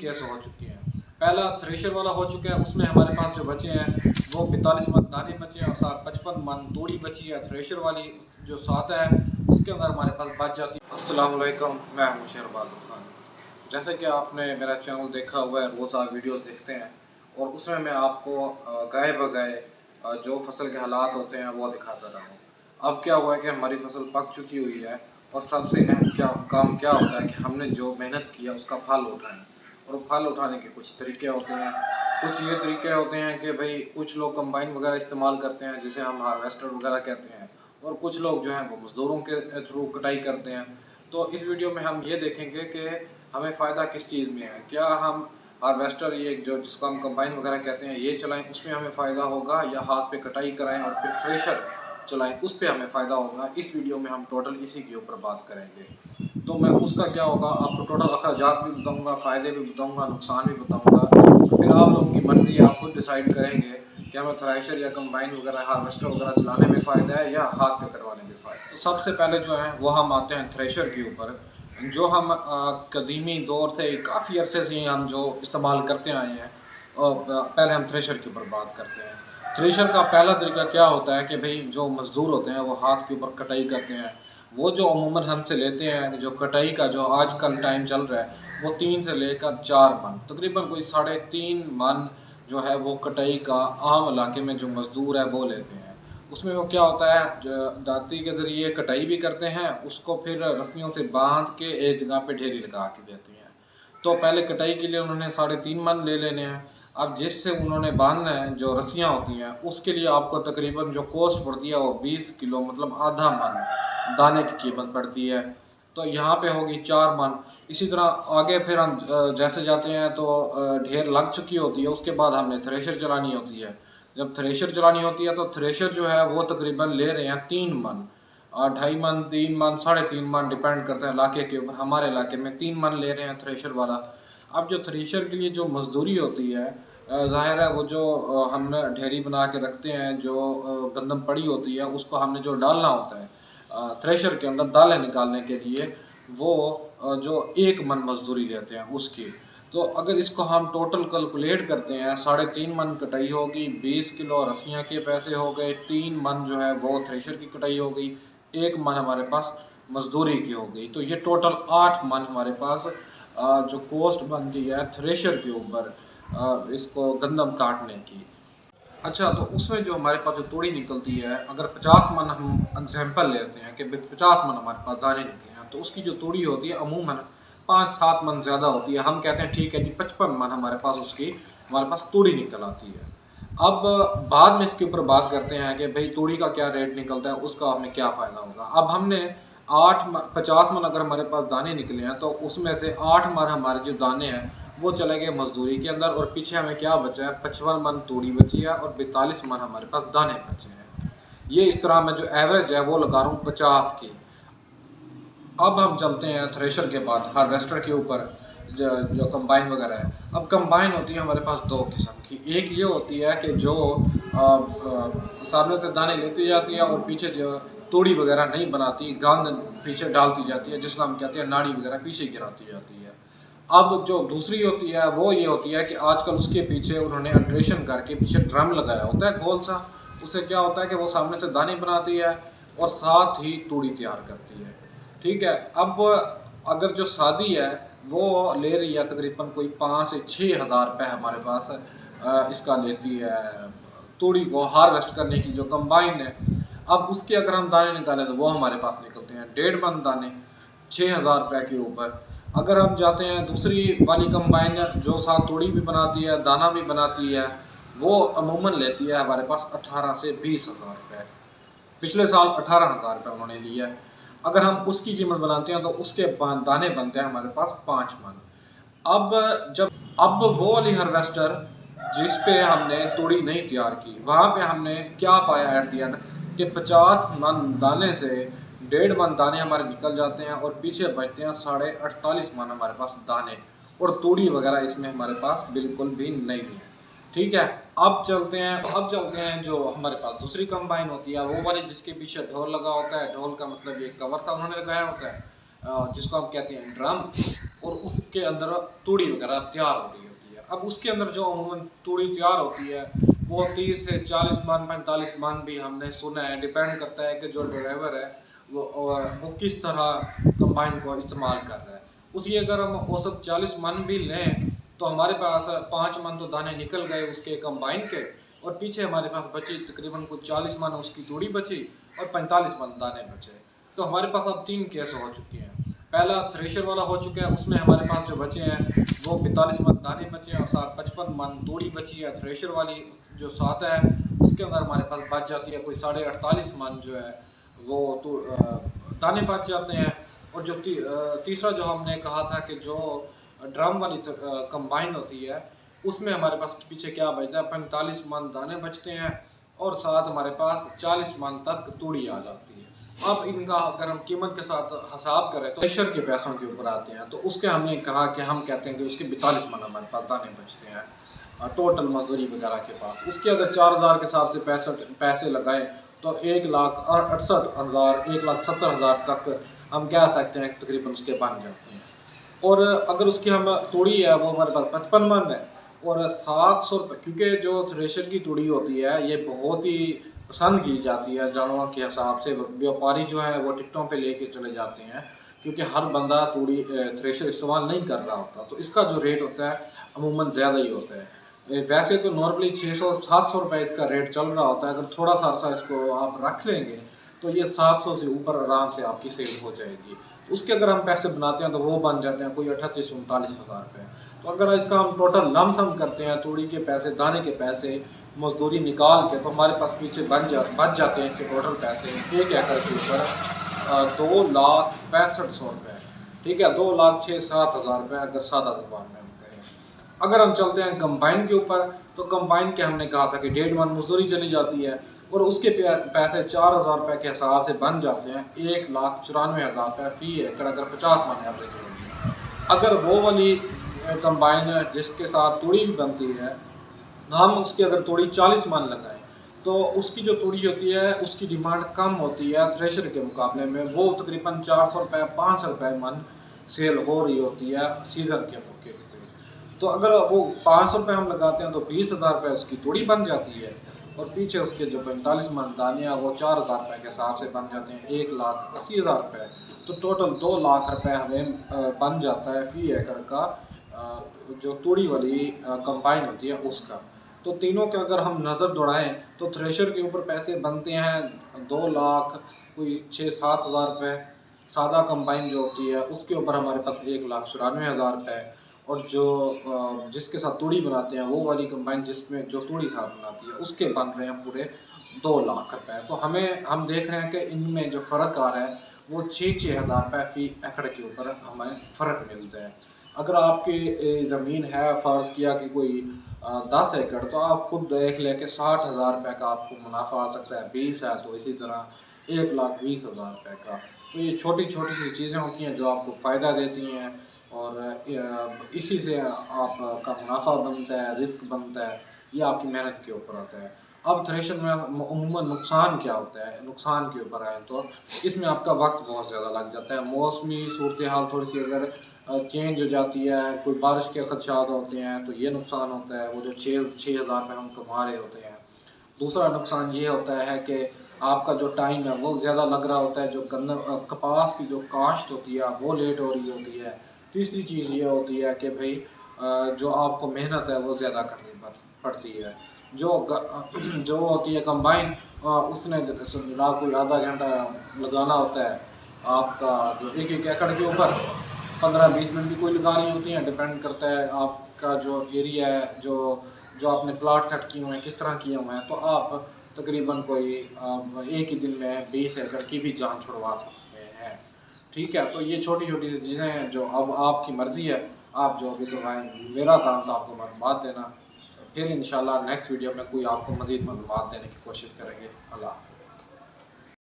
कैसे हो चुकी हैं। पहला थ्रेशर वाला हो चुका है, उसमें हमारे पास जो बचे हैं वो 45 मन दाने बचे हैं और 55 मन तूड़ी बची है। थ्रेशर वाली जो 7 है उसके अंदर हमारे पास बच जाती है। अस्सलाम वालेकुम, मैं हूं शहरबाज खान। जैसे कि आपने मेरा चैनल देखा हुआ है, रोज़ आप वीडियोस देखते हैं और उसमें मैं आपको गाए बगाए जो फसल के हालात होते हैं वो दिखाता रहा हूँ। अब क्या हुआ है कि हमारी फसल पक चुकी हुई है और सबसे अहम काम क्या होता है कि हमने जो मेहनत किया उसका फल उठाएं। और फल उठाने के कुछ तरीके होते हैं। कुछ ये तरीके होते हैं कि भाई कुछ लोग कंबाइन वगैरह इस्तेमाल करते हैं जिसे हम हार्वेस्टर वगैरह कहते हैं, और कुछ लोग जो हैं वो मज़दूरों के थ्रू कटाई करते हैं। तो इस वीडियो में हम ये देखेंगे कि हमें फ़ायदा किस चीज़ में है। क्या हम हार्वेस्टर ये जो जिसको हम कंबाइन वगैरह कहते हैं ये चलाएं, उसमें हमें फ़ायदा होगा, या हाथ पे कटाई कराएं और फिर थ्रेशर चलाएं उस पर हमें फ़ायदा होगा। इस वीडियो में हम टोटल इसी के ऊपर बात करेंगे। तो मैं उसका क्या होगा आपको टोटल अखराजात भी बताऊंगा, फ़ायदे भी बताऊंगा, नुकसान भी बताऊंगा। फिर आप लोगों की मर्ज़ी, आप खुद डिसाइड करेंगे कि हमें थ्रेशर या कंबाइन वगैरह हार्वेस्टर वगैरह चलाने में फ़ायदा है या हाथ पे करवाने में फ़ायदा है। तो सबसे पहले जो है वो हम आते हैं थ्रेशर के ऊपर, जो हम कदीमी दौर से काफ़ी अरसे से हम जो इस्तेमाल करते आए हैं। और पहले हम थ्रेशर के ऊपर बात करते हैं। थ्रेशर का पहला तरीका क्या होता है कि भाई जो मज़दूर होते हैं वो हाथ के ऊपर कटाई करते हैं। वो जो अमूमन हमसे लेते हैं जो कटाई का जो आजकल टाइम चल रहा है वो 3 से लेकर 4 मन, तकरीबन कोई 3.5 मन जो है वो कटाई का आम इलाके में जो मज़दूर है वो लेते हैं। उसमें वो क्या होता है, दाती के ज़रिए कटाई भी करते हैं, उसको फिर रस्सियों से बांध के एक जगह पे ढेरी लगा के देते हैं। तो पहले कटाई के लिए उन्होंने 3.5 मन ले लेने हैं। अब जिससे उन्होंने बांधना है जो रस्सियाँ होती हैं उसके लिए आपको तकरीबन जो कॉस्ट पड़ती है वो 20 किलो मतलब आधा मन दाने की कीमत पड़ती है। तो यहाँ पे होगी 4 मन। इसी तरह आगे फिर हम जैसे जाते हैं तो ढेर लग चुकी होती है, उसके बाद हमने थ्रेशर चलानी होती है। जब थ्रेशर चलानी होती है तो थ्रेशर जो है वो तकरीबन ले रहे हैं 3 मन, 2.5 मन, 3 मन, 3.5 मन, डिपेंड करता है इलाके के ऊपर। हमारे इलाके में 3 मन ले रहे हैं थ्रेशर वाला। अब जो थ्रेशर के लिए जो मजदूरी होती है, ज़ाहिर है वो जो हम ढेरी बना के रखते हैं, जो गंदम पड़ी होती है उसको हमने जो डालना होता है थ्रेशर के अंदर दालें निकालने के लिए, वो जो 1 मन मजदूरी लेते हैं उसकी। तो अगर इसको हम टोटल कैलकुलेट करते हैं, 3.5 मन कटाई होगी, 20 किलो रस्सियाँ के पैसे हो गए, 3 मन जो है वो थ्रेशर की कटाई हो गई, 1 मन हमारे पास मजदूरी की हो गई। तो ये टोटल 8 मन हमारे पास जो कॉस्ट बनती है थ्रेशर के ऊपर इसको गंदम काटने की। अच्छा, तो उसमें जो हमारे पास जो तूड़ी निकलती है, अगर 50 मन हम एग्जाम्पल लेते हैं कि 50 मन हमारे पास दाने निकले हैं, तो उसकी जो तूड़ी होती है अमूमन 5-7 मन ज़्यादा होती है। हम कहते हैं ठीक है जी 55 मन हमारे पास उसकी हमारे पास तूड़ी निकल आती है। अब बाद में इसके ऊपर बात करते हैं कि भाई तूड़ी का क्या रेट निकलता है, उसका हमें क्या फ़ायदा होगा। अब हमने 50 मन अगर हमारे पास दाने निकले हैं तो उसमें से 8 मन हमारे जो दाने हैं वो चले गए मजदूरी के अंदर, और पीछे हमें क्या बचा है, 55 मन तूड़ी बची है और 42 मन हमारे पास दाने बचे हैं। ये इस तरह मैं जो एवरेज है वो लगा रहा हूँ 50 की। अब हम चलते हैं थ्रेशर के बाद हार्वेस्टर के ऊपर, जो कंबाइन वगैरह है। अब कंबाइन होती है हमारे पास 2 किस्म की। एक ये होती है कि जो सामने से दाने लेती जाती है और पीछे जो तूड़ी वगैरह नहीं बनाती, गांद पीछे डालती जाती है, जिसको हम कहते हैं नाड़ी वगैरह पीछे गिराती जाती है। अब जो दूसरी होती है वो ये होती है कि आजकल उसके पीछे उन्होंने अल्ट्रेशन करके पीछे ड्रम लगाया होता है गोल सा। उससे क्या होता है कि वो सामने से दाने बनाती है और साथ ही तूड़ी तैयार करती है। ठीक है। अब अगर जो शादी है वो ले रही है तकरीबन कोई 5 से 6 हज़ार रुपये हमारे पास इसका लेती है तूड़ी को हार्वेस्ट करने की जो कंबाइन है। अब उसके अगर हम दाने निकालें तो वो हमारे पास निकलते हैं 1.5 मन दाने 6 हज़ार रुपये के ऊपर। अगर हम जाते हैं दूसरी वाली कंबाइन जो साथ तूड़ी भी बनाती है दाना भी बनाती है, वो अमूमन लेती है हमारे पास 18 से 20 हज़ार रुपये। पिछले साल 18 हज़ार रुपये उन्होंने लिया है। अगर हम उसकी कीमत बनाते हैं तो उसके दाने बनते हैं हमारे पास 5 मन। अब वो वाली हार्वेस्टर जिस पे हमने तूड़ी नहीं तैयार की, वहाँ पे हमने क्या पाया एट दी एंड कि 50 मन दाने से 1.5 मन दाने हमारे निकल जाते हैं और पीछे बचते हैं 48.5 मन हमारे पास दाने, और तूड़ी वगैरह इसमें हमारे पास बिल्कुल भी नहीं है। ठीक है। अब चलते हैं जो हमारे पास दूसरी कंबाइन होती है, वो वाली जिसके पीछे ढोल लगा होता है। ढोल का मतलब ये कवर सा उन्होंने लगाया होता है जिसको हम कहते हैं ड्रम। और उसके अंदर तूड़ी वगैरह तैयार हो रही होती है। अब उसके अंदर जो अमूमन तूड़ी तैयार होती है वो 30 से 40 मन 45 मन भी हमने सुना है, डिपेंड करता है कि जो ड्राइवर है वो किस तरह कंबाइन को इस्तेमाल कर रहा है। उसी अगर हम औसत 40 मन भी लें तो हमारे पास 5 मन तो दाने निकल गए उसके कंबाइन के, और पीछे हमारे पास बची तकरीबन कुछ 40 मन उसकी तूड़ी बची और 45 मन दाने बचे। तो हमारे पास अब 3 केस हो चुके हैं। पहला थ्रेशर वाला हो चुका है, उसमें हमारे पास जो बचे हैं वो 45 मन दाने बचे हैं और 55 मन तूड़ी बची है। थ्रेशर वाली जो 7 है उसके अंदर हमारे पास बच जाती है कोई 48.5 मन जो है वो तो दाने बच जाते हैं। और जो तीसरा जो हमने कहा था कि जो ड्रम वाली कंबाइन होती है उसमें हमारे पास पीछे क्या बचता है, 45 मन दाने बचते हैं और साथ हमारे पास 40 मन तक तूड़ी आ जाती है। अब इनका अगर हम कीमत के साथ हिसाब करें तो थ्रेशर के पैसों के ऊपर आते हैं, तो उसके हमने कहा कि हम कहते हैं कि उसके 42 मन हमारे पास दाने बचते हैं टोटल मजदूरी वगैरह के पास। उसके अगर 4000 के हिसाब से पैसे लगाएं तो 1,68,000 1,70,000 तक हम कह सकते हैं तकरीबन उसके बन जाते हैं। और अगर उसकी हम तूड़ी है वो हमारे पास 55 मन है और 700 रुपये, क्योंकि जो थ्रेशर की तूड़ी होती है ये बहुत ही पसंद की जाती है जानवरों के हिसाब से। व्यापारी जो है वो टिकटों पे लेके चले जाते हैं क्योंकि हर बंदा तूड़ी थ्रेशर इस्तेमाल नहीं कर रहा होता, तो इसका जो रेट होता है अमूमन ज़्यादा ही होता है। वैसे तो नॉर्मली 600-700 रुपये इसका रेट चल रहा होता है। अगर थोड़ा सा अर्सा इसको आप रख लेंगे तो ये 700 से ऊपर आराम से आपकी सेल हो जाएगी। तो उसके अगर हम पैसे बनाते हैं तो वो बन जाते हैं कोई 38 से 39 हज़ार रुपये। तो अगर इसका हम टोटल लमसम करते हैं तूड़ी के पैसे दाने के पैसे मजदूरी निकाल के तो हमारे पास पीछे बच जाते हैं इसके टोटल पैसे 1 एकड़ के ऊपर 2,65,100 रुपये। ठीक है, 2,06,07,000 रुपये अगर सादा जबान में हम कहें। अगर हम चलते हैं कंबाइन के ऊपर तो कंबाइन के हमने कहा था कि 1.5 मन मजदूरी चली जाती है और उसके पैसे 4,000 रुपये के हिसाब से बन जाते हैं 1,94,000 रुपये फी एकड़ अगर 50 मन एवरेज होगी। अगर वो वाली कंबाइन जिसके साथ तूड़ी भी बनती है हम उसकी अगर तूड़ी 40 मन लगाएं तो उसकी जो तूड़ी होती है उसकी डिमांड कम होती है थ्रेशर के मुकाबले में। वो तकरीबन 400 रुपये 500 रुपये मन सेल हो रही होती है सीज़न के मौके पर। तो अगर वो 500 रुपये हम लगाते हैं तो 20,000 रुपये उसकी तूड़ी बन जाती है और पीछे उसके जो 45 मन दाने हैं वो 4,000 रुपये के हिसाब से बन जाते हैं 1,80,000 रुपये। तो टोटल 2 लाख रुपये हमें बन जाता है फी एकड़ का जो तूड़ी वाली कंबाइन होती है उसका। तो तीनों के अगर हम नज़र दौड़ाएं तो थ्रेशर के ऊपर पैसे बनते हैं 2 लाख कोई 6-7 हज़ार रुपये। सादा कंबाइन जो होती है उसके ऊपर हमारे पास 1,94,000 रुपये और जो जिसके साथ तूड़ी बनाते हैं वो वाली कंबाइन जिसमें जो तूड़ी साथ बनाती है उसके बन रहे हैं पूरे 2 लाख रुपये। तो हम देख रहे हैं कि इनमें जो फ़र्क आ रहा है वो 6-6 हज़ार रुपये फी एकड़ के ऊपर हमें फ़र्क मिलता है। अगर आपकी ज़मीन है फ़र्ज़ किया कि कोई 10 एकड़ तो आप खुद देख लें कि 60,000 रुपये का आपको मुनाफा आ सकता है। 20 है तो इसी तरह 1,20,000 रुपये का। तो ये छोटी छोटी सी चीज़ें होती हैं जो आपको फ़ायदा देती हैं और इसी से आपका मुनाफा बनता है, रिस्क बनता है, ये आपकी मेहनत के ऊपर आता है। अब थ्रेशर में अमूमन नुकसान क्या होता है, नुकसान के ऊपर आए तो इसमें आपका वक्त बहुत ज़्यादा लग जाता है। मौसमी सूरत हाल थोड़ी सी अगर चेंज हो जाती है, कोई बारिश के खदशात होते हैं तो ये नुकसान होता है, वो जो 6,000 रुपये हम कमा रहे होते हैं। दूसरा नुकसान ये होता है कि आपका जो टाइम है वो ज़्यादा लग रहा होता है, जो कपास की जो काश्त होती है वो लेट हो रही होती है। तीसरी चीज़ ये होती है कि भाई जो आपको मेहनत है वो ज़्यादा करनी पड़ती है। जो होती है कंबाइन उसने ना कोई आधा घंटा लगाना होता है आपका जो एक एकड़ के ऊपर 15-20 मिनट भी कोई लगानी होती हैं, डिपेंड करता है आपका जो एरिया है जो आपने प्लाट सेट किए हुए हैं किस तरह किए हुए हैं। तो आप तकरीबन कोई एक ही दिन में 20 एकड़ की भी जान छुड़वा सकते हैं। ठीक है, तो ये छोटी छोटी सी चीज़ें हैं जो अब आपकी मर्ज़ी है, आप जो भी करवाएँ। मेरा काम था आपको मालूमात देना, फिर इंशाल्लाह नेक्स्ट वीडियो में कोई आपको मज़ीद मालूमात देने की कोशिश करेंगे। अल्लाह।